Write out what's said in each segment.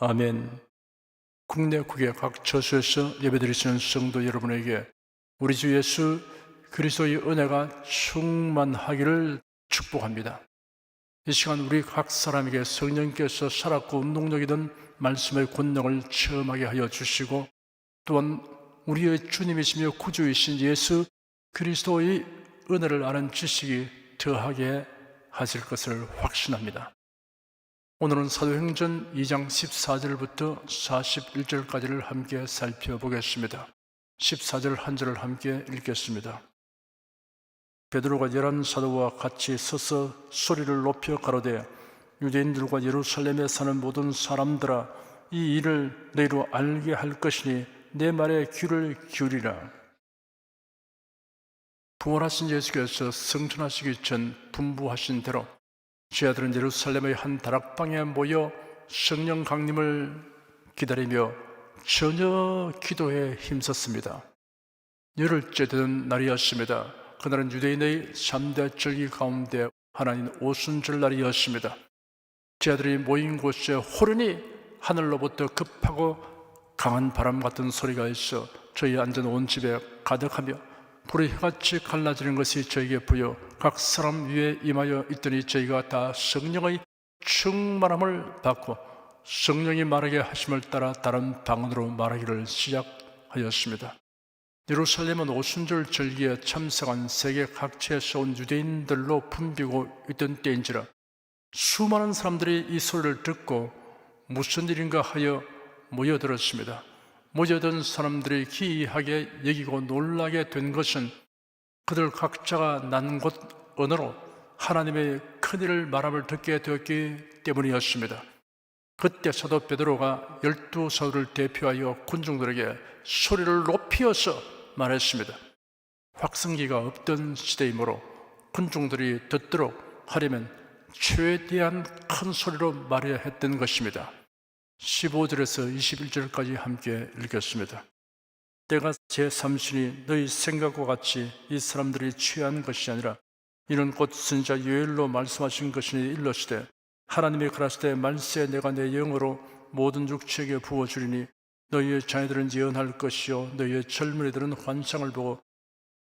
아멘. 국내 국외 각 처소에서 예배드리시는 성도 여러분에게 우리 주 예수 그리스도의 은혜가 충만하기를 축복합니다. 이 시간 우리 각 사람에게 성령께서 살았고 운동력이 된 말씀의 권능을 체험하게 하여 주시고, 또한 우리의 주님이시며 구주이신 예수 그리스도의 은혜를 아는 지식이 더하게 하실 것을 확신합니다. 오늘은 사도행전 2장 14절부터 41절까지를 함께 살펴보겠습니다. 14절 한 절을 함께 읽겠습니다. 베드로가 11사도와 같이 서서 소리를 높여 가로되, 유대인들과 예루살렘에 사는 모든 사람들아, 이 일을 너희로 알게 할 것이니 내 말에 귀를 기울이라. 부활하신 예수께서 승천하시기 전 분부하신 대로 제자들은 예루살렘의 한 다락방에 모여 성령 강림을 기다리며 전혀 기도에 힘썼습니다. 열흘째 되는 날이었습니다. 그날은 유대인의 3대 절기 가운데 하나인 오순절 날이었습니다. 제자들이 모인 곳에 호련히 하늘로부터 급하고 강한 바람 같은 소리가 있어 저희 앉은 온 집에 가득하며 불이 해같이 갈라지는 것이 저에게 보여 각 사람 위에 임하여 있더니 저희가 다 성령의 충만함을 받고 성령이 말하게 하심을 따라 다른 방언으로 말하기를 시작하였습니다. 예루살렘은 오순절 절기에 참석한 세계 각지에서 온 유대인들로 붐비고 있던 때인지라 수많은 사람들이 이 소리를 듣고 무슨 일인가 하여 모여들었습니다. 모여든 사람들이 기이하게 여기고 놀라게 된 것은 그들 각자가 난 곳 언어로 하나님의 큰일을 말함을 듣게 되었기 때문이었습니다. 그때 사도 베드로가 12사도를 대표하여 군중들에게 소리를 높이어서 말했습니다. 확성기가 없던 시대이므로 군중들이 듣도록 하려면 최대한 큰 소리로 말해야 했던 것입니다. 15절에서 21절까지 함께 읽겠습니다. 때가 제3신이 너희 생각과 같이 이 사람들이 취한 것이 아니라 이는 곧 선지자 요엘로 말씀하신 것이니 일러시되, 하나님이 가라사대 말세 내가 내 영으로 모든 육체에게 부어주리니 너희의 자녀들은 예언할 것이요 너희의 젊은이들은 환상을 보고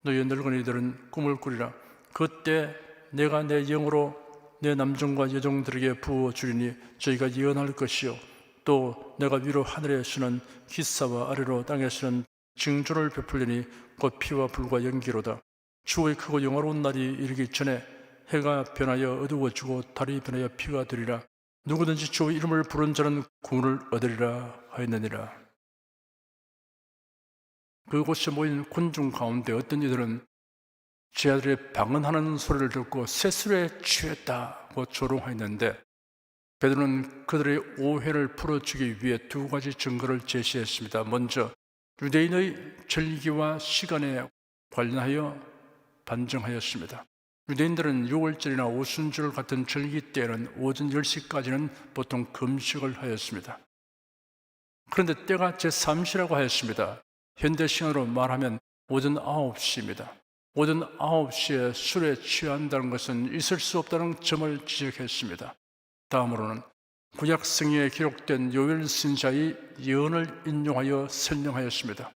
너희의 늙은이들은 꿈을 꾸리라. 그때 내가 내 영으로 내 남종과 여종들에게 부어주리니 저희가 예언할 것이요 또 내가 위로 하늘에서는 기사와 아래로 땅에서는 징조를 베풀리니 곧 피와 불과 연기로다. 주의 크고 영화로운 날이 이르기 전에 해가 변하여 어두워지고 달이 변하여 피가 되리라. 누구든지 주의 이름을 부른 자는 구원을 얻으리라 하였느니라. 그곳에 모인 군중 가운데 어떤 이들은 제자들의 방언하는 소리를 듣고 새술에 취했다고 조롱하였는데, 베드로는 그들의 오해를 풀어주기 위해 두 가지 증거를 제시했습니다. 먼저 유대인의 절기와 시간에 관련하여 반증하였습니다. 유대인들은 6월절이나 오순절 같은 절기 때에는 오전 10시까지는 보통 금식을 하였습니다. 그런데 때가 제3시라고 하였습니다. 현대 시간으로 말하면 오전 9시입니다. 오전 9시에 술에 취한다는 것은 있을 수 없다는 점을 지적했습니다. 다음으로는 구약 성경에 기록된 요엘 선지자의 예언을 인용하여 설명하였습니다.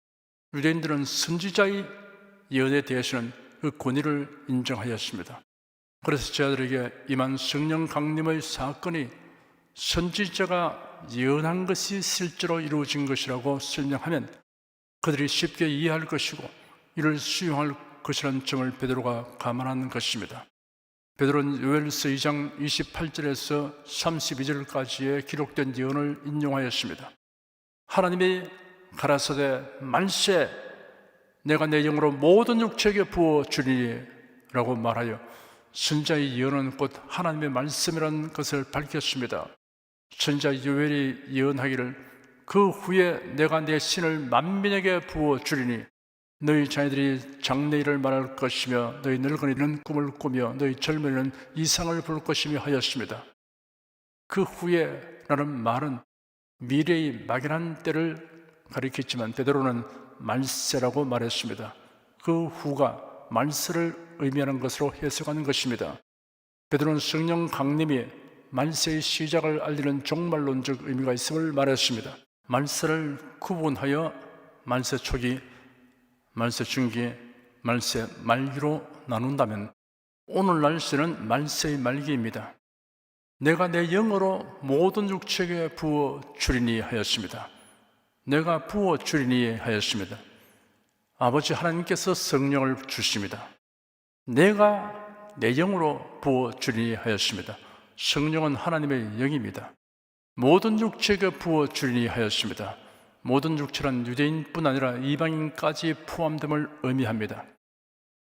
유대인들은 선지자의 예언에 대해서는 그 권위를 인정하였습니다. 그래서 제자들에게 임한 성령 강림의 사건이 선지자가 예언한 것이 실제로 이루어진 것이라고 설명하면 그들이 쉽게 이해할 것이고 이를 수용할 것이라는 점을 베드로가 감안한 것입니다. 베드로는 요엘서 2장 28절에서 32절까지의 기록된 예언을 인용하였습니다. 하나님이 가라사대 만세 내가 내 영으로 모든 육체에게 부어주리니 라고 말하여 선지자의 예언은 곧 하나님의 말씀이라는 것을 밝혔습니다. 선지자 요엘이 예언하기를 그 후에 내가 내 신을 만민에게 부어주리니 너희 자녀들이 장래일을 말할 것이며 너희 늙은이는 꿈을 꾸며 너희 젊은이는 이상을 볼 것이며 하였습니다. 그 후에 라는 말은 미래의 막연한 때를 가리켰지만 베드로는 말세라고 말했습니다. 그 후가 말세를 의미하는 것으로 해석하는 것입니다. 베드로는 성령 강림이 말세의 시작을 알리는 종말론적 의미가 있음을 말했습니다. 말세를 구분하여 말세 초기, 말세 중기, 말세 말기로 나눈다면 오늘날 시는 말세의 말기입니다. 내가 내 영으로 모든 육체에게 부어 주리니 하였습니다. 내가 부어 주리니 하였습니다. 아버지 하나님께서 성령을 주십니다. 내가 내 영으로 부어 주리니 하였습니다. 성령은 하나님의 영입니다. 모든 육체에게 부어 주리니 하였습니다. 모든 육체란 유대인뿐 아니라 이방인까지 포함됨을 의미합니다.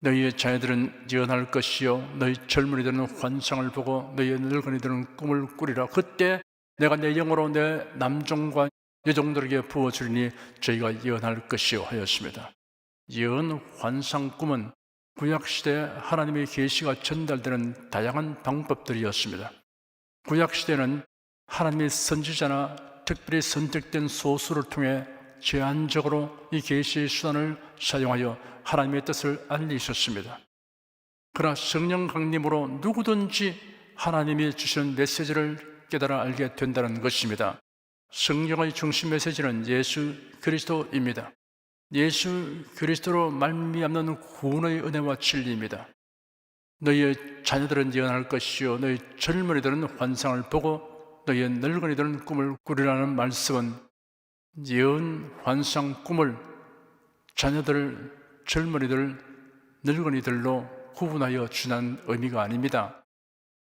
너희의 자녀들은 예언할 것이요 너희 젊은이들은 환상을 보고 너희의 늙은이들은 꿈을 꾸리라. 그때 내가 내 영으로 내 남종과 여종들에게 부어주리니 저희가 예언할 것이요 하였습니다. 예언, 환상, 꿈은 구약시대 하나님의 계시가 전달되는 다양한 방법들이었습니다. 구약시대는 하나님의 선지자나 특별히 선택된 소수를 통해 제한적으로 이 계시의 수단을 사용하여 하나님의 뜻을 알리셨습니다. 그러나 성령 강림으로 누구든지 하나님이 주시는 메시지를 깨달아 알게 된다는 것입니다. 성령의 중심 메시지는 예수 그리스도입니다. 예수 그리스도로 말미암는 구원의 은혜와 진리입니다. 너희의 자녀들은 예언할 것이요 너희 젊은이들은 환상을 보고 너희의 늙은이들은 꿈을 꾸리라는 말씀은 예언, 환상, 꿈을 자녀들, 젊은이들, 늙은이들로 구분하여 주는 의미가 아닙니다.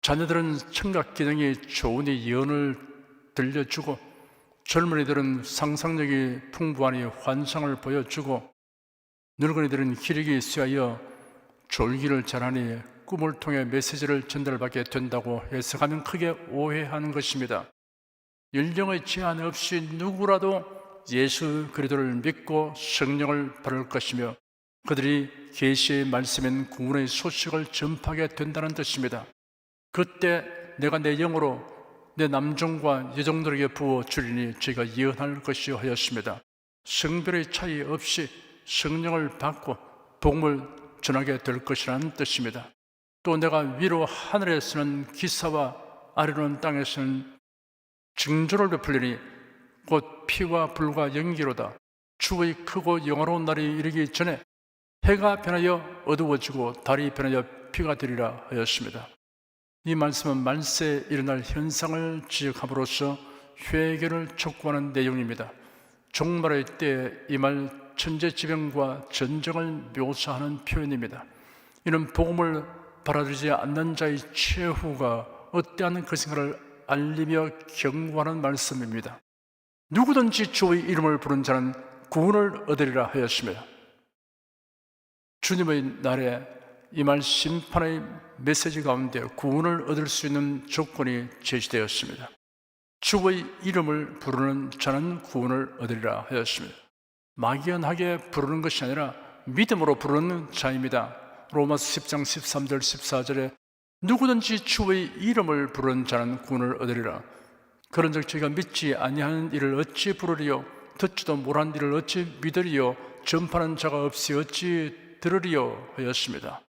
자녀들은 청각 기능이 좋으니 예언을 들려주고 젊은이들은 상상력이 풍부하니 환상을 보여주고 늙은이들은 기력이 쇠하여 졸기를 잘하니 꿈을 통해 메시지를 전달받게 된다고 해석하면 크게 오해하는 것입니다. 연령의 제한 없이 누구라도 예수 그리스도를 믿고 성령을 받을 것이며 그들이 계시의 말씀인 구원의 소식을 전파하게 된다는 뜻입니다. 그때 내가 내 영으로 내 남종과 여종들에게 부어 주리니 저희가 예언할 것이요 하였습니다. 성별의 차이 없이 성령을 받고 복음을 전하게 될 것이라는 뜻입니다. 또 내가 위로 하늘에서는 기사와 아래로는 땅에서는 징조를 베풀리니 곧 피와 불과 연기로다. 주의 크고 영화로운 날이 이르기 전에 해가 변하여 어두워지고 달이 변하여 피가 되리라 하였습니다. 이 말씀은 말세에 일어날 현상을 지적함으로써 회개를 촉구하는 내용입니다. 종말의 때에 임할 천재지변과 전쟁을 묘사하는 표현입니다. 이는 복음을 받아들이지 않는 자의 최후가 어떠한 것인가를 알리며 경고하는 말씀입니다. 누구든지 주의 이름을 부른 자는 구원을 얻으리라 하였습니다. 주님의 날에 임할 심판의 메시지 가운데 구원을 얻을 수 있는 조건이 제시되었습니다. 주의 이름을 부르는 자는 구원을 얻으리라 하였습니다. 막연하게 부르는 것이 아니라 믿음으로 부르는 자입니다. 로마서 10장 13절 14절에 누구든지 주의 이름을 부르는 자는 구원을 얻으리라. 그런즉 저희가 믿지 아니하는 일을 어찌 부르리요 듣지도 못한 일을 어찌 믿으리요 전파하는 자가 없이 어찌 들으리요 하였습니다.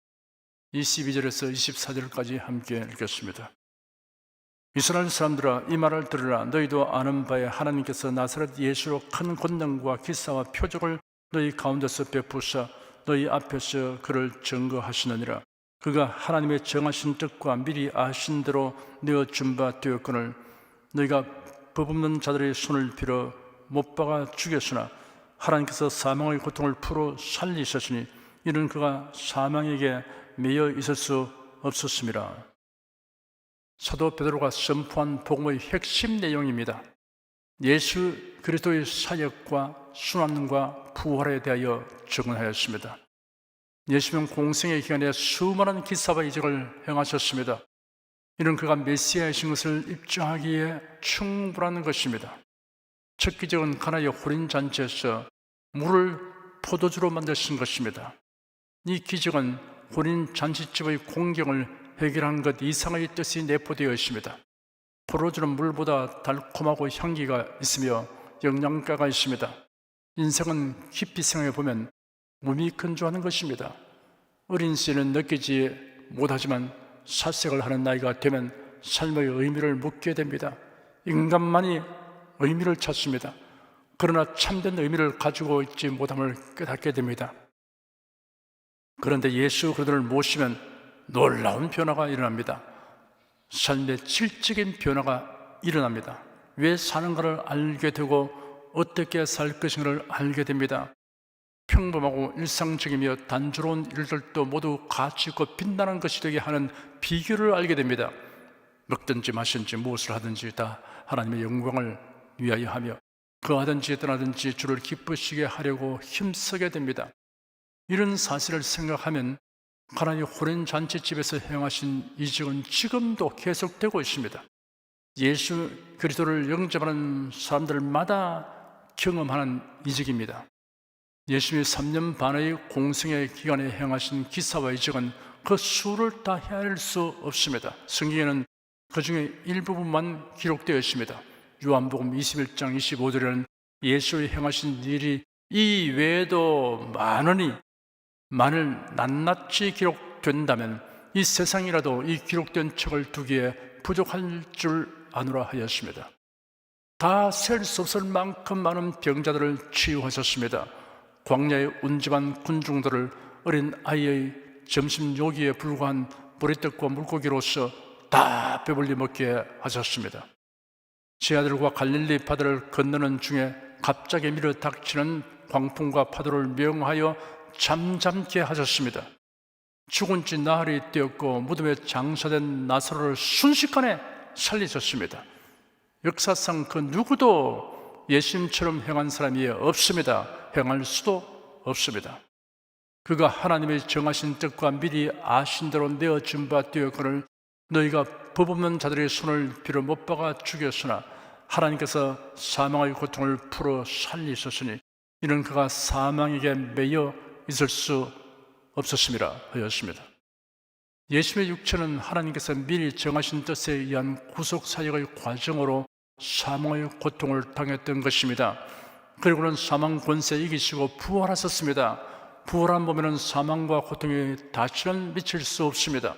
22절에서 24절까지 함께 읽겠습니다. 이스라엘 사람들아 이 말을 들으라. 너희도 아는 바에 하나님께서 나사렛 예수로 큰 권능과 기사와 표적을 너희 가운데서 베푸사 너희 앞에서 그를 증거하시느니라. 그가 하나님의 정하신 뜻과 미리 아신 대로 내어준 바 되었거늘 너희가 법 없는 자들의 손을 빌어 못 박아 죽였으나 하나님께서 사망의 고통을 풀어 살리셨으니 이는 그가 사망에게 매여 있을 수 없었습니다. 사도 베드로가 선포한 복음의 핵심 내용입니다. 예수 그리스도의 사역과 순환과 부활에 대하여 증언하였습니다. 예수님은 공생의 기간에 수많은 기사와 이적을 행하셨습니다. 이는 그가 메시아이신 것을 입증하기에 충분한 것입니다. 첫 기적은 가나의 혼인 잔치에서 물을 포도주로 만드신 것입니다. 이 기적은 혼인 잔치집의 공경을 해결한 것 이상의 뜻이 내포되어 있습니다. 포도주는 물보다 달콤하고 향기가 있으며 영양가가 있습니다. 인생은 깊이 생각해 보면 몸이 건조하는 것입니다. 어린 시에는 느끼지 못하지만 사색을 하는 나이가 되면 삶의 의미를 묻게 됩니다. 인간만이 의미를 찾습니다. 그러나 참된 의미를 가지고 있지 못함을 깨닫게 됩니다. 그런데 예수 그리스도를 모시면 놀라운 변화가 일어납니다. 삶의 질적인 변화가 일어납니다. 왜 사는가를 알게 되고 어떻게 살 것인가를 알게 됩니다. 평범하고 일상적이며 단조로운 일들도 모두 가치 있고 빛나는 것이 되게 하는 비결을 알게 됩니다. 먹든지 마시든지 무엇을 하든지 다 하나님의 영광을 위하여 하며 거하든지 떠나든지 주를 기쁘시게 하려고 힘쓰게 됩니다. 이런 사실을 생각하면 하나님 호렌 잔치집에서 행하신 이적은 지금도 계속되고 있습니다. 예수 그리스도를 영접하는 사람들마다 경험하는 이적입니다. 예수님이 3년 반의 공생의 기간에 행하신 기사와 이적은 그 수를 다 헤아릴 수 없습니다. 성경에는 그 중에 일부분만 기록되어 있습니다. 요한복음 21장 25절에는 예수의 행하신 일이 이 외에도 많으니 만일 낱낱이 기록된다면 이 세상이라도 이 기록된 책을 두기에 부족할 줄 아노라 하였습니다. 다 셀 수 없을 만큼 많은 병자들을 치유하셨습니다. 광야에 운집한 군중들을 어린 아이의 점심 요기에 불과한 보리떡과 물고기로서 다 배불리 먹게 하셨습니다. 제 아들과 갈릴리 바다를 건너는 중에 갑자기 밀어 닥치는 광풍과 파도를 명하여 잠잠케 하셨습니다. 죽은 지 나흘이 되었고 무덤에 장사된 나사로를 순식간에 살리셨습니다. 역사상 그 누구도 예수님처럼 행한 사람이 없습니다. 행할 수도 없습니다. 그가 하나님의 정하신 뜻과 미리 아신 대로 내어준 바 되었거늘 너희가 법 없는 자들의 손을 빌어 못 박아 죽였으나 하나님께서 사망의 고통을 풀어 살리셨으니 이는 그가 사망에게 매여 있을 수 없었음이라 하였습니다. 예수님의 육체는 하나님께서 미리 정하신 뜻에 의한 구속사역의 과정으로 사망의 고통을 당했던 것입니다. 그리고는 사망 권세 이기시고 부활하셨습니다. 부활한 몸에는 사망과 고통이 다시는 미칠 수 없습니다.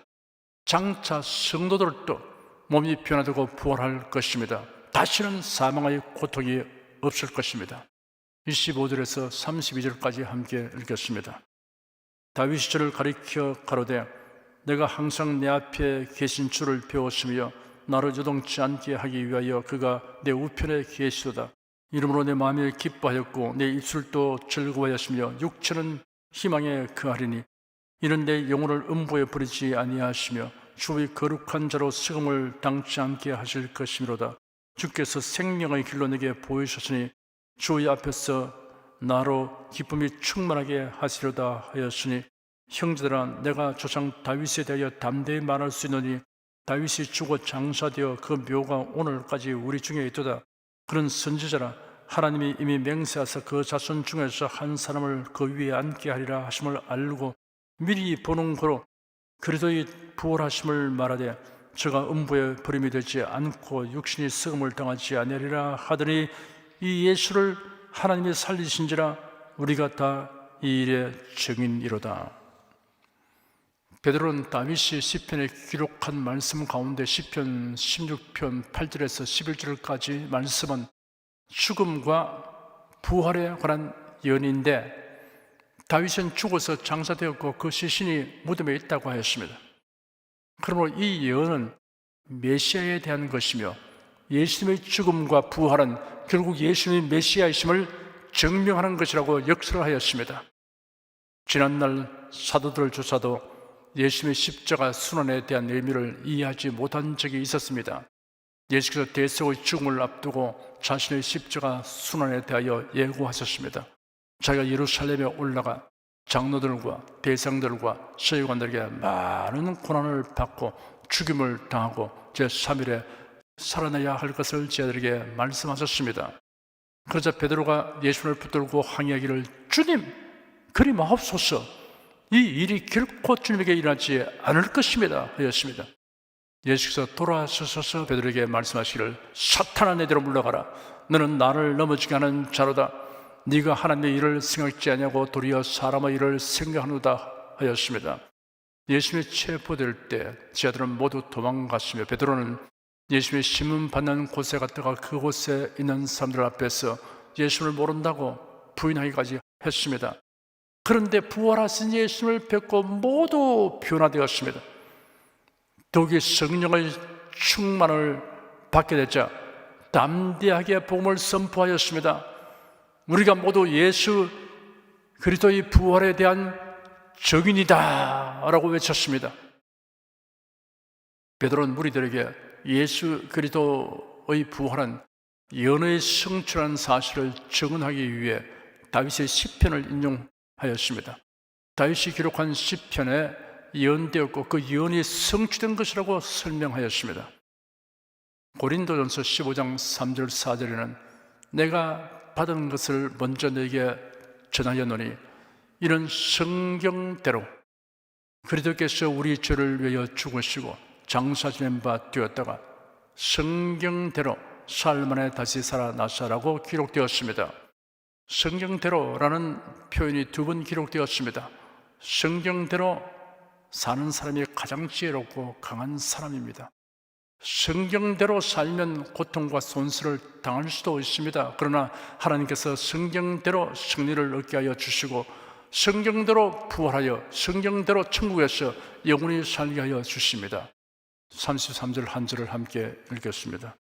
장차 성도들도 몸이 변화되고 부활할 것입니다. 다시는 사망의 고통이 없을 것입니다. 25절에서 32절까지 함께 읽겠습니다. 다윗이 저를 가리켜 가로되 내가 항상 내 앞에 계신 주를 배웠으며 나를 요동치 않게 하기 위하여 그가 내 우편에 계시도다. 이러므로 내 마음이 기뻐하였고 내 입술도 즐거워하였으며 육체는 희망에 거하리니 이는 내 영혼을 음부에 버리지 아니하시며 주의 거룩한 자로 수금을 당치 않게 하실 것이미로다. 주께서 생명의 길로 내게 보이셨으니 주의 앞에서 나로 기쁨이 충만하게 하시려다 하였으니 형제들아 내가 조상 다윗에 대하여 담대히 말할 수 있노니 다윗이 죽어 장사되어 그 묘가 오늘까지 우리 중에 있도다. 그런 선지자라 하나님이 이미 맹세하사 그 자손 중에서 한 사람을 그 위에 앉게 하리라 하심을 알고 미리 보는 거로 그리스도의 부활하심을 말하되 저가 음부에 버림이 되지 않고 육신이 썩음을 당하지 아니하리라 하더니 이 예수를 하나님이 살리신지라 우리가 다 이 일의 증인이로다. 베드로는 다윗이 시편에 기록한 말씀 가운데 시편 16편 8절에서 11절까지 말씀은 죽음과 부활에 관한 예언인데 다윗은 죽어서 장사되었고 그 시신이 무덤에 있다고 하였습니다. 그러므로 이 예언은 메시아에 대한 것이며 예수님의 죽음과 부활은 결국 예수님의 메시아이심을 증명하는 것이라고 역설을 하였습니다. 지난날 사도들조차도 예수님의 십자가 순환에 대한 의미를 이해하지 못한 적이 있었습니다. 예수께서 대속의 죽음을 앞두고 자신의 십자가 순환에 대하여 예고하셨습니다. 자기가 예루살렘에 올라가 장로들과 대상들과 서기관들에게 많은 고난을 받고 죽임을 당하고 제3일에 살아나야 할 것을 제자들에게 말씀하셨습니다. 그러자 베드로가 예수를 붙들고 항의하기를 주님 그리 마옵소서 이 일이 결코 주님에게 일어나지 않을 것입니다 하였습니다. 예수께서 돌아서셔서 베드로에게 말씀하시기를 사탄아 내게로 물러가라. 너는 나를 넘어지게 하는 자로다. 네가 하나님의 일을 생각지 아니하고 도리어 사람의 일을 생각하노다 하였습니다. 예수님이 체포될 때 제자들은 모두 도망갔으며 베드로는 예수님이 심문받는 곳에 갔다가 그곳에 있는 사람들 앞에서 예수를 모른다고 부인하기까지 했습니다. 그런데 부활하신 예수님을 뵙고 모두 변화되었습니다. 더욱이 성령의 충만을 받게 되자 담대하게 복음을 선포하였습니다. 우리가 모두 예수 그리스도의 부활에 대한 증인이다 라고 외쳤습니다. 베드로는 무리들에게 예수 그리스도의 부활은 연애의 성취라는 사실을 증언하기 위해 다윗의 시편을 인용하였습니다. 다윗이 기록한 시편에 예언되었고 그 예언이 성취된 것이라고 설명하였습니다. 고린도전서 15장 3절 4절에는 내가 받은 것을 먼저 내게 전하였노니 이런 성경대로 그리스도께서 우리 죄를 위하여 죽으시고 장사 지낸 바 되었다가 성경대로 사흘 만에 다시 살아나사라고 기록되었습니다. 성경대로라는 표현이 2번 기록되었습니다. 성경대로 사는 사람이 가장 지혜롭고 강한 사람입니다. 성경대로 살면 고통과 손실을 당할 수도 있습니다. 그러나 하나님께서 성경대로 승리를 얻게 하여 주시고 성경대로 부활하여 성경대로 천국에서 영원히 살게 하여 주십니다. 33절 한 절을 함께 읽겠습니다.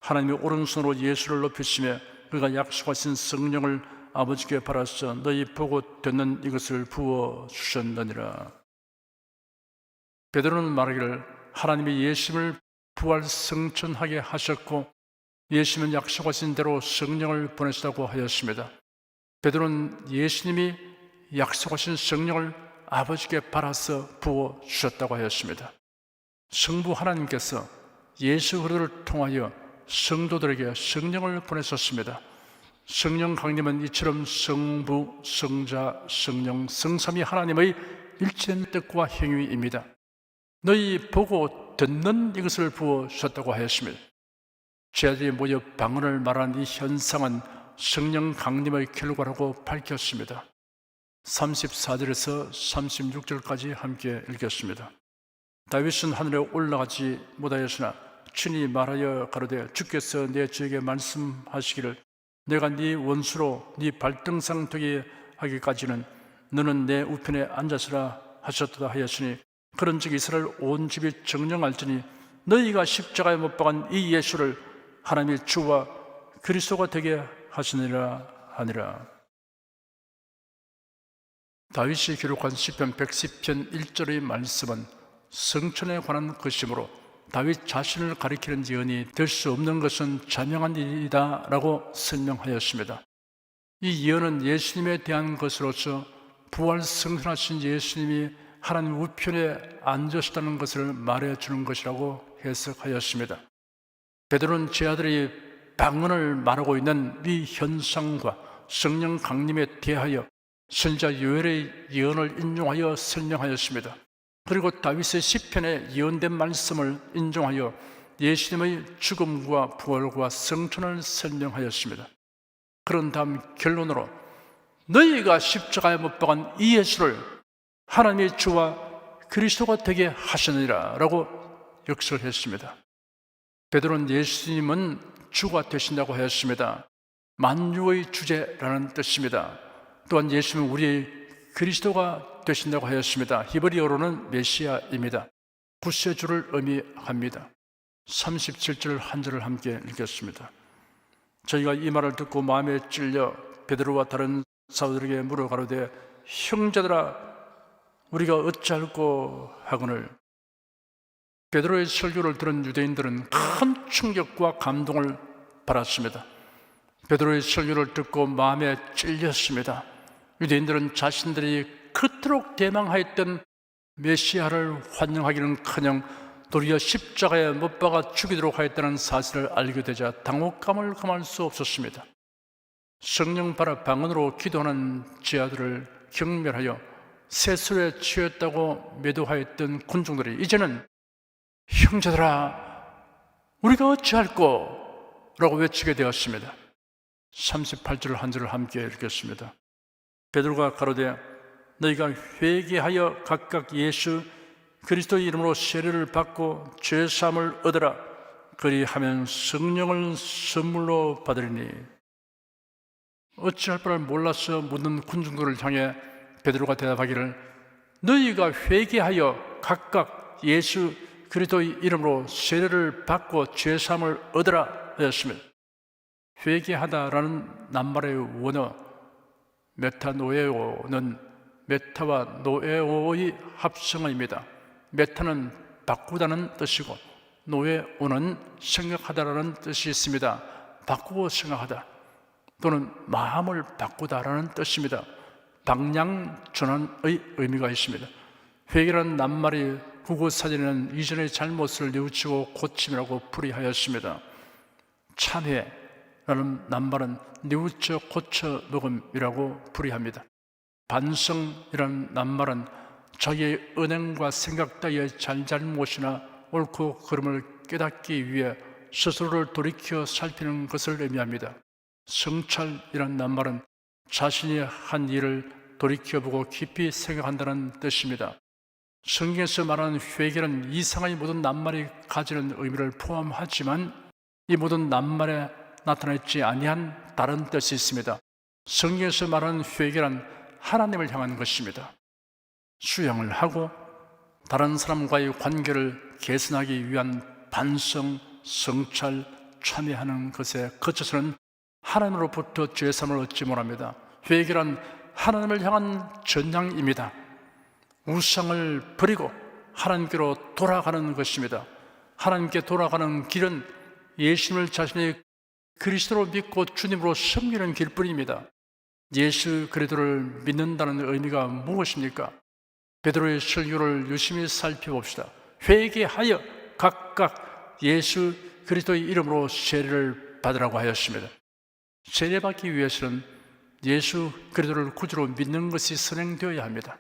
하나님이 오른손으로 예수를 높이시며 그가 약속하신 성령을 아버지께 받아서 너희 보고 듣는 이것을 부어 주셨느니라. 베드로는 말하기를 하나님이 예수님을 부활 성천하게 하셨고 예수님은 약속하신 대로 성령을 보내시다고 하였습니다. 베드로는 예수님이 약속하신 성령을 아버지께 받아서 부어 주셨다고 하였습니다. 성부 하나님께서 예수 그리스도를 통하여 성도들에게 성령을 보내셨습니다. 성령 강림은 이처럼 성부, 성자, 성령, 성삼위 하나님의 일체된 뜻과 행위입니다. 너희 보고 듣는 이것을 부어 주셨다고 하였습니다. 제자들이 모여 방언을 말하는 이 현상은 성령 강림의 결과라고 밝혔습니다. 34절에서 36절까지 함께 읽겠습니다. 다윗은 하늘에 올라가지 못하였으나 친히 말하여 가로되 주께서 내 주에게 말씀하시기를 내가 네 원수로 네 발등상 되게 하기까지는 너는 내 우편에 앉았으라 하셨다 하였으니 그런즉 이스라엘 온 집이 정령할지니 너희가 십자가에 못 박은 이 예수를 하나님의 주와 그리스도가 되게 하시니라 하니라. 다윗이 기록한 시편 110편 1절의 말씀은 성천에 관한 것이므로 다윗 자신을 가리키는 예언이 될 수 없는 것은 자명한 일이다 라고 설명하였습니다. 이 예언은 예수님에 대한 것으로서 부활 승천하신 예수님이 하나님 우편에 앉으셨다는 것을 말해주는 것이라고 해석하였습니다. 베드로는 제자들이 방언을 말하고 있는 이 현상과 성령 강림에 대하여 선지자 요엘의 예언을 인용하여 설명하였습니다. 그리고 다윗의 시편에 예언된 말씀을 인용하여 예수님의 죽음과 부활과 성천을 설명하였습니다. 그런 다음 결론으로 너희가 십자가에 못 박은 이 예수를 하나님의 주와 그리스도가 되게 하시느니라 라고 역설했습니다. 베드로는 예수님은 주가 되신다고 하였습니다. 만유의 주제라는 뜻입니다. 또한 예수님은 우리의 그리스도가 되신다고 하였습니다. 히브리어로는 메시아입니다. 구세주를 의미합니다. 37절 한 절을 함께 읽겠습니다. 저희가 이 말을 듣고 마음에 찔려 베드로와 다른 사도들에게 물어 가로되 형제들아 우리가 어찌할꼬 하거늘. 베드로의 설교를 들은 유대인들은 큰 충격과 감동을 받았습니다. 베드로의 설교를 듣고 마음에 찔렸습니다. 유대인들은 자신들이 그토록 대망하였던 메시아를 환영하기는커녕 도리어 십자가에 못 박아 죽이도록 하였다는 사실을 알게 되자 당혹감을 금할 수 없었습니다. 성령 바라 방언으로 기도하는 제자들을 경멸하여 세술에 취했다고 매도하였던 군중들이 이제는 형제들아 우리가 어찌할꼬 라고 외치게 되었습니다. 38절 한 절을 함께 읽겠습니다. 베드로가 가로되 너희가 회개하여 각각 예수 그리스도의 이름으로 세례를 받고 죄 사함을 얻으라. 그리하면 성령을 선물로 받으리니. 어찌할 바를 몰라서 묻는 군중들을 향해 베드로가 대답하기를, 너희가 회개하여 각각 예수 그리스도의 이름으로 세례를 받고 죄 사함을 얻으라 하였으며, 회개하다라는 낱말의 원어 메타노에오는 메타와 노에오의 합성어입니다. 메타는 바꾸다는 뜻이고 노에오는 생각하다라는 뜻이 있습니다. 바꾸고 생각하다 또는 마음을 바꾸다라는 뜻입니다. 방향 전환의 의미가 있습니다. 회개라는 낱말이 국어사전에는 이전의 잘못을 뉘우치고 고침이라고 풀이하였습니다. 참회라는 낱말은 뉘우쳐 고쳐 녹음이라고 풀이합니다. 반성이라는 낱말은 자기의 은행과 생각 따위의 잘잘못이나 옳고 그름을 깨닫기 위해 스스로를 돌이켜 살피는 것을 의미합니다. 성찰이라는 낱말은 자신이 한 일을 돌이켜보고 깊이 생각한다는 뜻입니다. 성경에서 말하는 회개는 이상의 모든 낱말이 가지는 의미를 포함하지만 이 모든 낱말에 나타나 있지 아니한 다른 뜻이 있습니다. 성경에서 말하는 회개란 하나님을 향한 것입니다. 수양을 하고 다른 사람과의 관계를 개선하기 위한 반성, 성찰, 참여하는 것에 거쳐서는 하나님으로부터 죄사함을 얻지 못합니다. 회개란 하나님을 향한 전향입니다. 우상을 버리고 하나님께로 돌아가는 것입니다. 하나님께 돌아가는 길은 예수님을 자신의 그리스도로 믿고 주님으로 섬기는 길뿐입니다. 예수 그리스도를 믿는다는 의미가 무엇입니까? 베드로의 설교를 유심히 살펴봅시다. 회개하여 각각 예수 그리스도의 이름으로 세례를 받으라고 하였습니다. 세례받기 위해서는 예수 그리스도를 구주로 믿는 것이 선행되어야 합니다.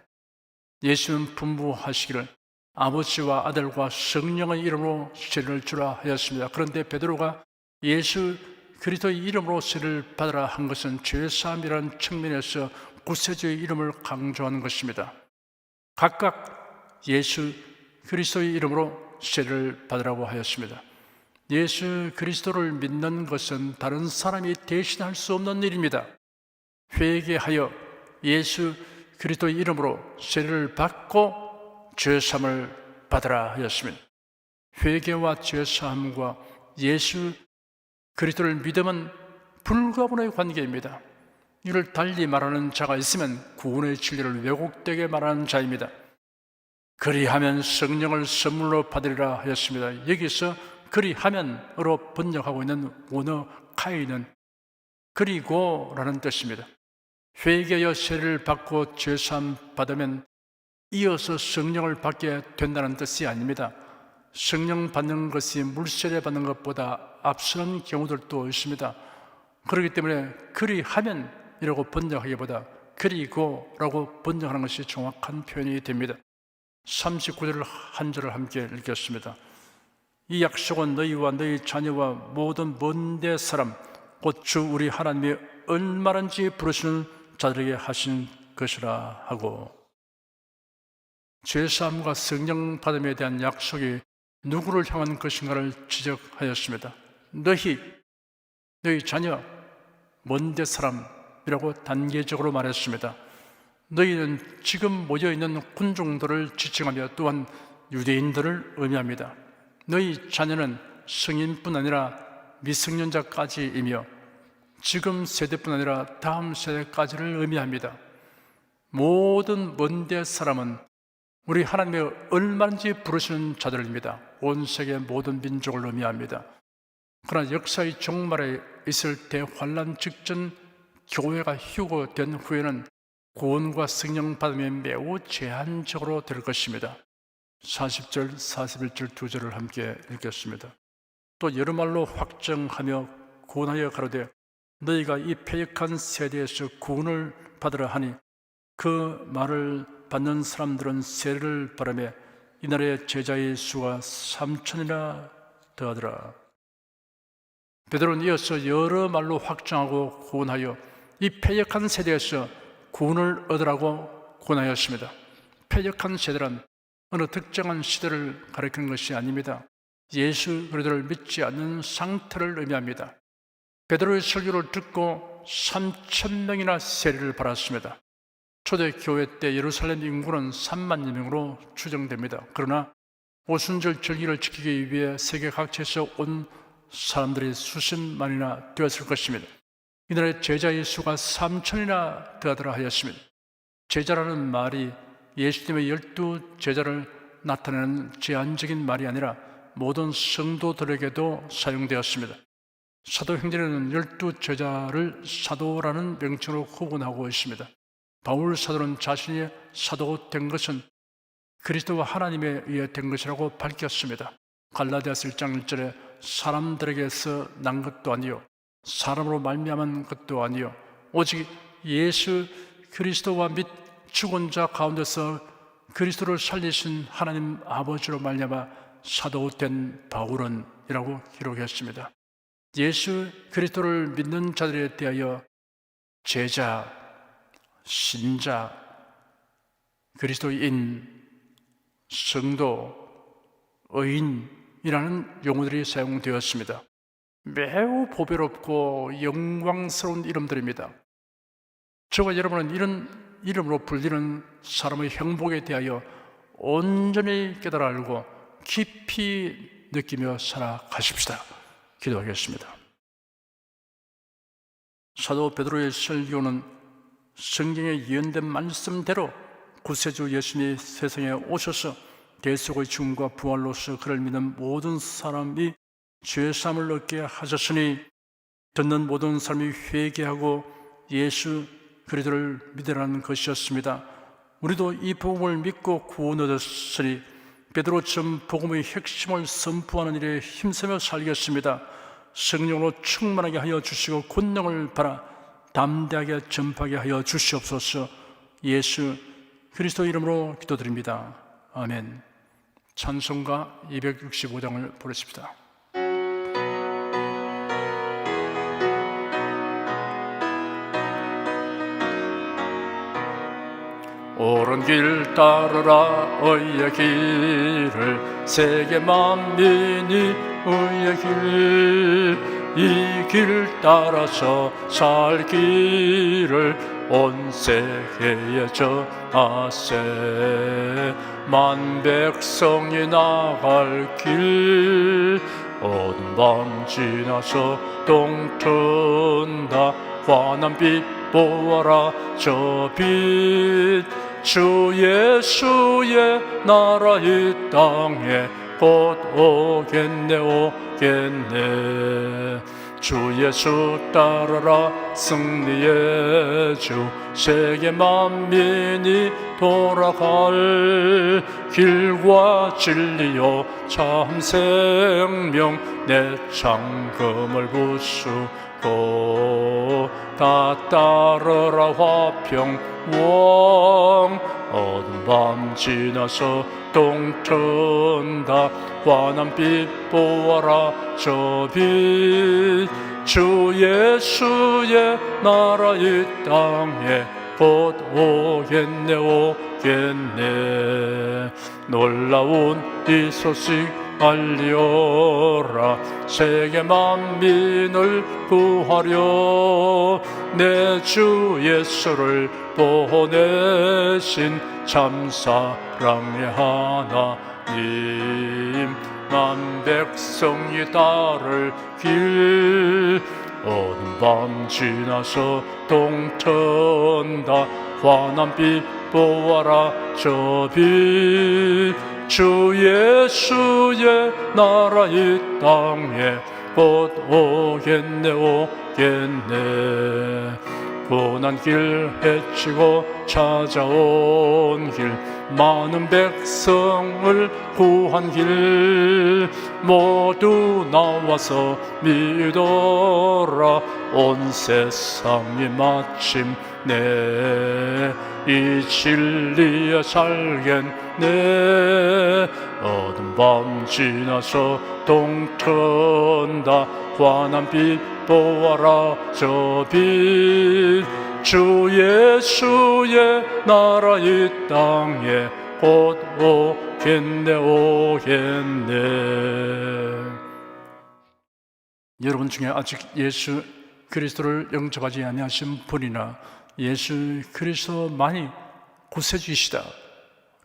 예수는 분부하시기를 아버지와 아들과 성령의 이름으로 세례를 주라 하였습니다. 그런데 베드로가 예수 그리스도의 이름으로 세례를 받으라 한 것은 죄사함이라는 측면에서 구세주의 이름을 강조하는 것입니다. 각각 예수 그리스도의 이름으로 세례를 받으라고 하였습니다. 예수 그리스도를 믿는 것은 다른 사람이 대신할 수 없는 일입니다. 회개하여 예수 그리스도의 이름으로 세례를 받고 죄사함을 받으라 하였습니다. 회개와 죄사함과 예수 그리스도를 믿음은 불가분의 관계입니다. 이를 달리 말하는 자가 있으면 구원의 진리를 왜곡되게 말하는 자입니다. 그리하면 성령을 선물로 받으리라 하였습니다. 여기서 그리하면으로 번역하고 있는 원어 카이는 그리고라는 뜻입니다. 회개하여 세례를 받고 죄사함 받으면 이어서 성령을 받게 된다는 뜻이 아닙니다. 성령 받는 것이 물세례 받는 것보다 앞서는 경우들도 있습니다. 그렇기 때문에 그리하면이라고 번역하기보다 그리고라고 번역하는 것이 정확한 표현이 됩니다. 39절 한 절을 함께 읽겠습니다. 이 약속은 너희와 너희 자녀와 모든 먼데 사람 곧 주 우리 하나님이 얼마든지 부르시는 자들에게 하신 것이라 하고, 죄사함과 성령 받음에 대한 약속이 누구를 향한 것인가를 지적하였습니다. 너희 자녀, 먼데 사람이라고 단계적으로 말했습니다. 너희는 지금 모여있는 군중들을 지칭하며 또한 유대인들을 의미합니다. 너희 자녀는 성인뿐 아니라 미성년자까지이며 지금 세대뿐 아니라 다음 세대까지를 의미합니다. 모든 먼데 사람은 우리 하나님의 얼마든지 부르시는 자들입니다. 온 세계 모든 민족을 의미합니다. 그러나 역사의 종말에 있을 대환란 직전 교회가 휴거된 후에는 구원과 성령 받음이 매우 제한적으로 될 것입니다. 40절, 41절 두 절을 함께 읽겠습니다. 또 여러 말로 확정하며 구원하여 가로되 너희가 이 패역한 세대에서 구원을 받으라 하니 그 말을 받는 사람들은 세례를 바라며 이날의 제자의 수가 3,000이나 더하더라. 베드로는 이어서 여러 말로 확정하고 구원하여 이 패역한 세대에서 구원을 얻으라고 권하였습니다. 패역한 세대란 어느 특정한 시대를 가리키는 것이 아닙니다. 예수 그리스도를 믿지 않는 상태를 의미합니다. 베드로의 설교를 듣고 3,000명이나 세례를 받았습니다. 초대 교회 때 예루살렘 인구는 3만여 명으로 추정됩니다. 그러나 오순절 절기를 지키기 위해 세계 각지에서 온 사람들이 수십만이나 되었을 것입니다. 이날에 제자의 수가 3,000이나 되었더라 하였습니다. 제자라는 말이 예수님의 12 제자를 나타내는 제한적인 말이 아니라 모든 성도들에게도 사용되었습니다. 사도행전에는 12 제자를 사도라는 명칭으로 구분하고 있습니다. 바울 사도는 자신이 사도 된 것은 그리스도와 하나님에 의해 된 것이라고 밝혔습니다. 갈라디아서 1장 1절에 사람들에게서 난 것도 아니요 사람으로 말미암은 것도 아니요 오직 예수 그리스도와 및 죽은 자 가운데서 그리스도를 살리신 하나님 아버지로 말미암아 사도 된 바울은 이라고 기록했습니다. 예수 그리스도를 믿는 자들에 대하여 제자, 신자, 그리스도인, 성도, 의인이라는 용어들이 사용되었습니다. 매우 보배롭고 영광스러운 이름들입니다. 저와 여러분은 이런 이름으로 불리는 사람의 행복에 대하여 온전히 깨달아 알고 깊이 느끼며 살아가십시다. 기도하겠습니다. 사도 베드로의 설교는 성경에 예언된 말씀대로 구세주 예수님이 세상에 오셔서 대속의 죽음과 부활로서 그를 믿는 모든 사람이 죄사함을 얻게 하셨으니 듣는 모든 사람이 회개하고 예수 그리스도를 믿으라는 것이었습니다. 우리도 이 복음을 믿고 구원 얻었으니 베드로처럼 복음의 핵심을 선포하는 일에 힘쓰며 살겠습니다. 성령으로 충만하게 하여 주시고 권능을 받아 담대하게 전파하게 하여 주시옵소서. 예수 그리스도 이름으로 기도드립니다. 아멘. 찬송가 265장을 부르십시다. 옳은 길 따르라 의의 길을 세계 만민이 의의 길 이 길 따라서 살기를 온 세계에 전하세 만 백성이 나갈 길 어두운 밤 지나서 동튼다 환한 빛 보아라 저 빛 주 예수의 나라 이 땅에 곧 오겠네 오겠네 주 예수 따르라 승리의 주 세계 만민이 돌아갈 길과 진리요 참 생명 내 창금을 부수고 다 따르라 화평왕 어두운 밤 지나서 동튼다 환한 빛 보아라 저 빛 주 예수의 나라 이 땅에 곧 오겠네 오겠네 놀라운 이 소식 알리오라 세계 만민을 구하려 내 주 예수를 보내신 참사랑의 하나님 만 백성이 따를 길 어두운 밤 지나서 동튼다 환한 빛 보아라 저 빛 주 예수의 나라 이 땅에 곧 오겠네 오겠네 고난 길 헤치고 찾아온 길 많은 백성을 구한 길 모두 나와서 믿어라 온 세상이 마침내 이 진리에 살겠네 어두운 밤 지나서 동튼다 환한 빛 보아라 저 빛 주 예수의 나라 이 땅에 곧 오겠네. 여러분 중에 아직 예수 그리스도를 영접하지 아니하신 분이나 예수 그리스도만이 구세주이시다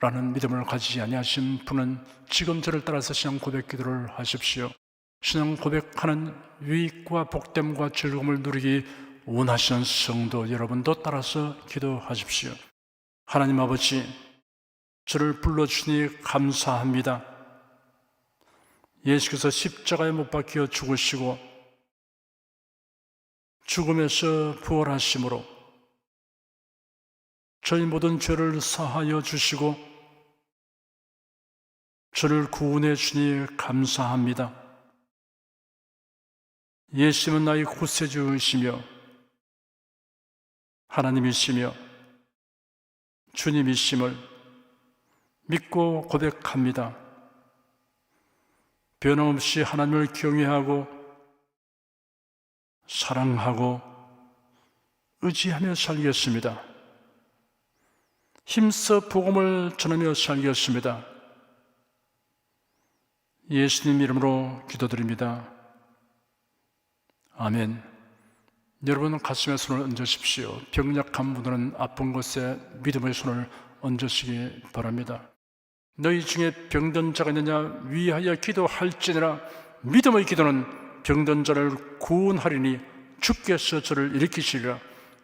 라는 믿음을 가지지 아니하신 분은 지금 저를 따라서 신앙 고백 기도를 하십시오. 신앙 고백하는 유익과 복됨과 즐거움을 누리기 원하시는 성도 여러분도 따라서 기도하십시오. 하나님 아버지, 저를 불러주시니 감사합니다. 예수께서 십자가에 못 박혀 죽으시고 죽음에서 부활하심으로 저희 모든 죄를 사하여 주시고 저를 구원해 주니 감사합니다. 예수님은 나의 구세주이시며 하나님이시며 주님이심을 믿고 고백합니다. 변함없이 하나님을 경외하고 사랑하고 의지하며 살겠습니다. 힘써 복음을 전하며 살겠습니다. 예수님 이름으로 기도드립니다. 아멘. 여러분 가슴에 손을 얹으십시오. 병약한 분들은 아픈 곳에 믿음의 손을 얹으시기 바랍니다. 너희 중에 병든 자가 있느냐 위하여 기도할지니라. 믿음의 기도는 병든 자를 구원하리니 주께서 저를 일으키시리라.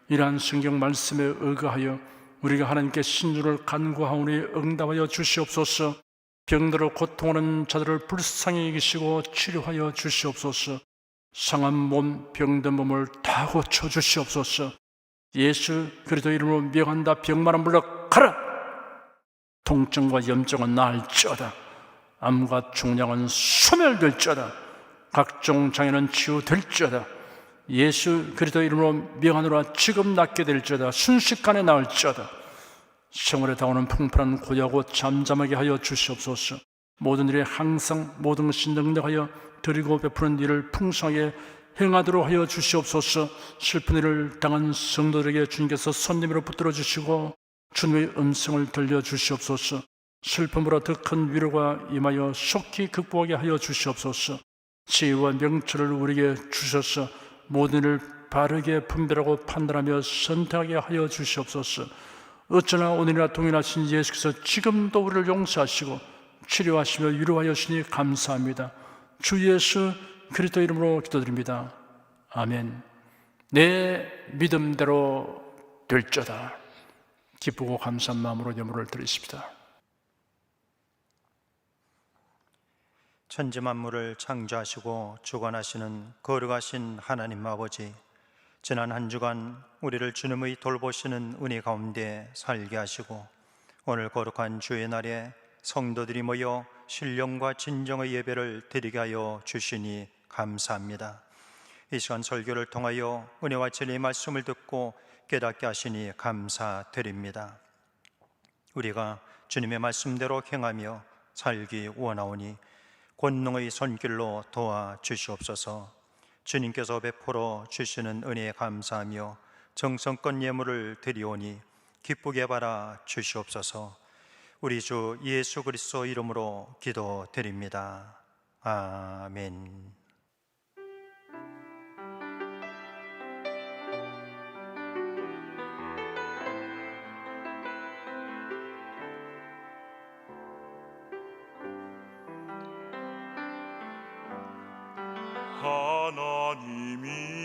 이러한 성경 말씀에 의거하여 우리가 하나님께 신주를 간구하오니 응답하여 주시옵소서. 병들어 고통하는 자들을 불쌍히 여기시고 치료하여 주시옵소서. 상한 몸, 병든 몸을 다 고쳐 주시옵소서. 예수 그리스도 이름으로 명한다. 병만은 물러가라. 통증과 염증은 나을지어다. 암과 중량은 소멸될지어다. 각종 장애는 치유될지어다. 예수 그리스도 이름으로 명하노라. 지금 낫게 될지어다. 순식간에 나을지어다. 생활에 다가오는 풍파는 고요하고 잠잠하게 하여 주시옵소서. 모든 일에 항상 모든 것이 능력하여 드리고 베푸는 일을 풍성하게 행하도록 하여 주시옵소서. 슬픈 일을 당한 성도들에게 주님께서 손님으로 붙들어 주시고 주님의 음성을 들려주시옵소서. 슬픔으로 더 큰 위로가 임하여 속히 극복하게 하여 주시옵소서. 지혜와 명철을 우리에게 주셔서 모든 일을 바르게 분별하고 판단하며 선택하게 하여 주시옵소서. 어쩌나 오늘이나 동일하신 예수께서 지금도 우리를 용서하시고 치료하시며 위로하여 주시니 감사합니다. 주 예수 그리스도 이름으로 기도드립니다. 아멘. 내 믿음대로 될지어다. 기쁘고 감사한 마음으로 예물을 드리십니다. 천지 만물을 창조하시고 주관하시는 거룩하신 하나님 아버지, 지난 한 주간 우리를 주님의 돌보시는 은혜 가운데 살게 하시고 오늘 거룩한 주의 날에 성도들이 모여 신령과 진정의 예배를 드리게 하여 주시니 감사합니다. 이 시간 설교를 통하여 은혜와 진리의 말씀을 듣고 깨닫게 하시니 감사드립니다. 우리가 주님의 말씀대로 행하며 살기 원하오니 권능의 손길로 도와주시옵소서. 주님께서 베풀어 주시는 은혜에 감사하며 정성껏 예물을 드리오니 기쁘게 바라 주시옵소서. 우리 주 예수 그리스도 이름으로 기도드립니다. 아멘.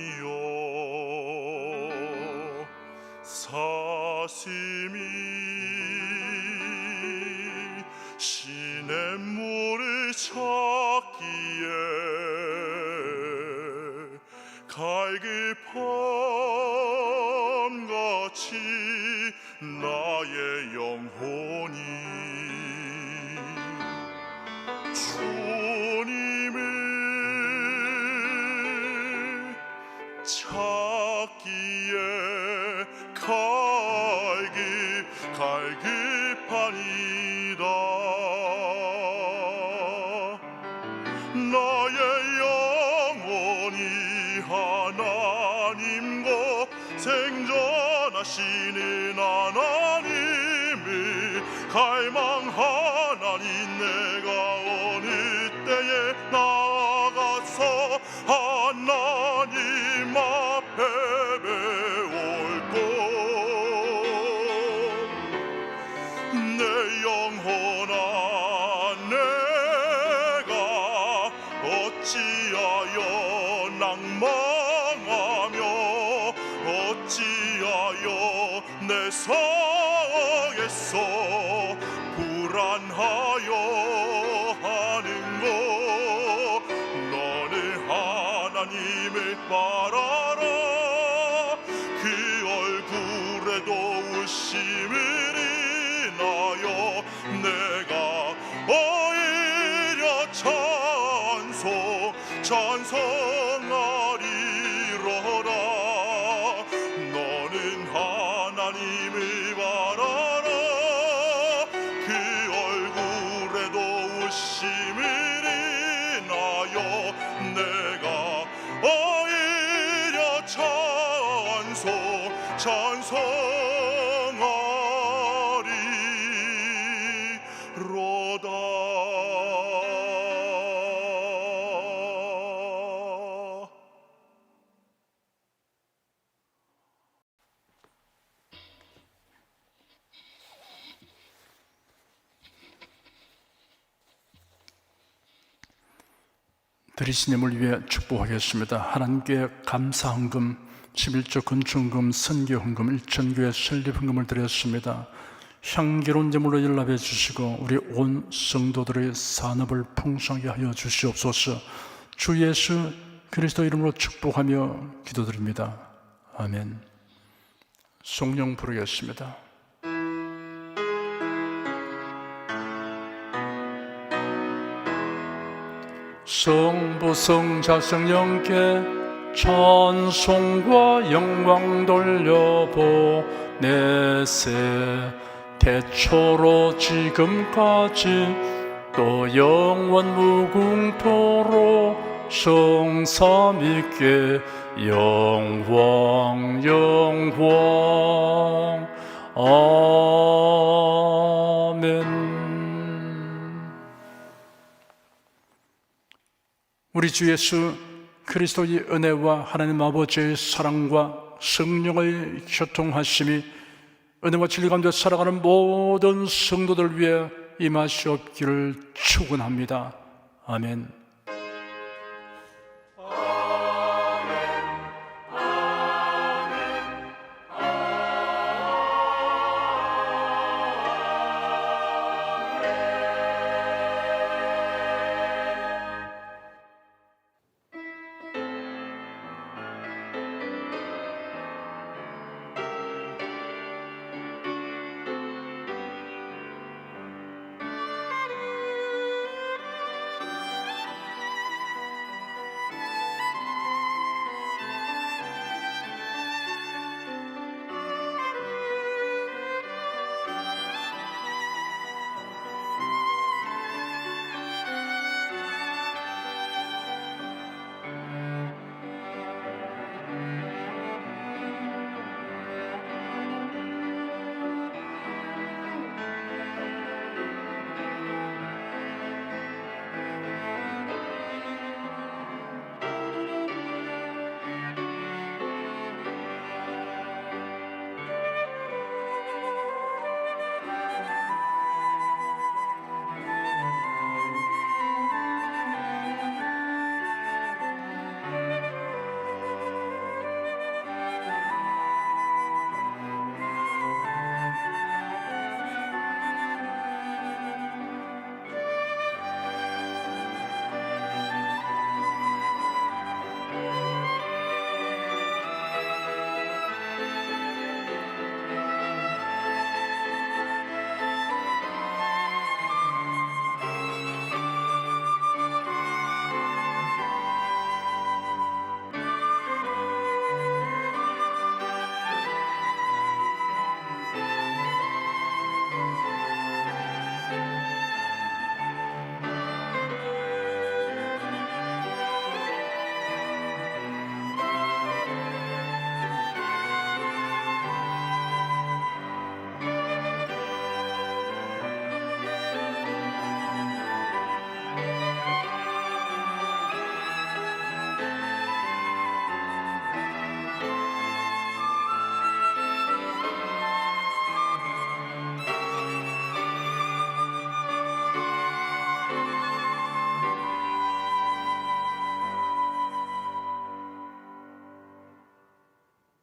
하나님이여 사심이 시냇물을 찾기에 갈급함같이 나의 영혼이 주님을 찾기에 갈급하니라. 나의 영혼이 하나님과 생존하시는 하나님 갈망하나니 내가 어느 때에 나아가서 하나님 앞에 배울고 내 영혼아 내가 어찌하여 낭망하며 어찌하여 내 성에서 불안하여 하는고 너는 하나님을 바라라 그 얼굴에도 웃음을 인하여 내가 오히려 찬송하리로라 너는 하나님을 바라라 그 얼굴에도 웃음을 인하여 내가 오히려 찬송하리로다. 드리신 힘을 위해 축복하겠습니다. 하나님께 감사헌금, 11조 건축헌금, 선교헌금, 일천교회 설립헌금을 드렸습니다. 향기로운 제물로 연락해 주시고 우리 온 성도들의 산업을 풍성하게 하여 주시옵소서. 주 예수 그리스도 이름으로 축복하며 기도드립니다. 아멘. 성령 부르겠습니다. 성부 성자 성령께 찬송과 영광 돌려보내세 태초로 지금까지 또 영원 무궁토록 성삼위께 영광 영광 아멘. 우리 주 예수 그리스도의 은혜와 하나님 아버지의 사랑과 성령의 교통하심이 은혜와 진리 가운데 살아가는 모든 성도들 위해 임하시옵기를 축원합니다. 아멘.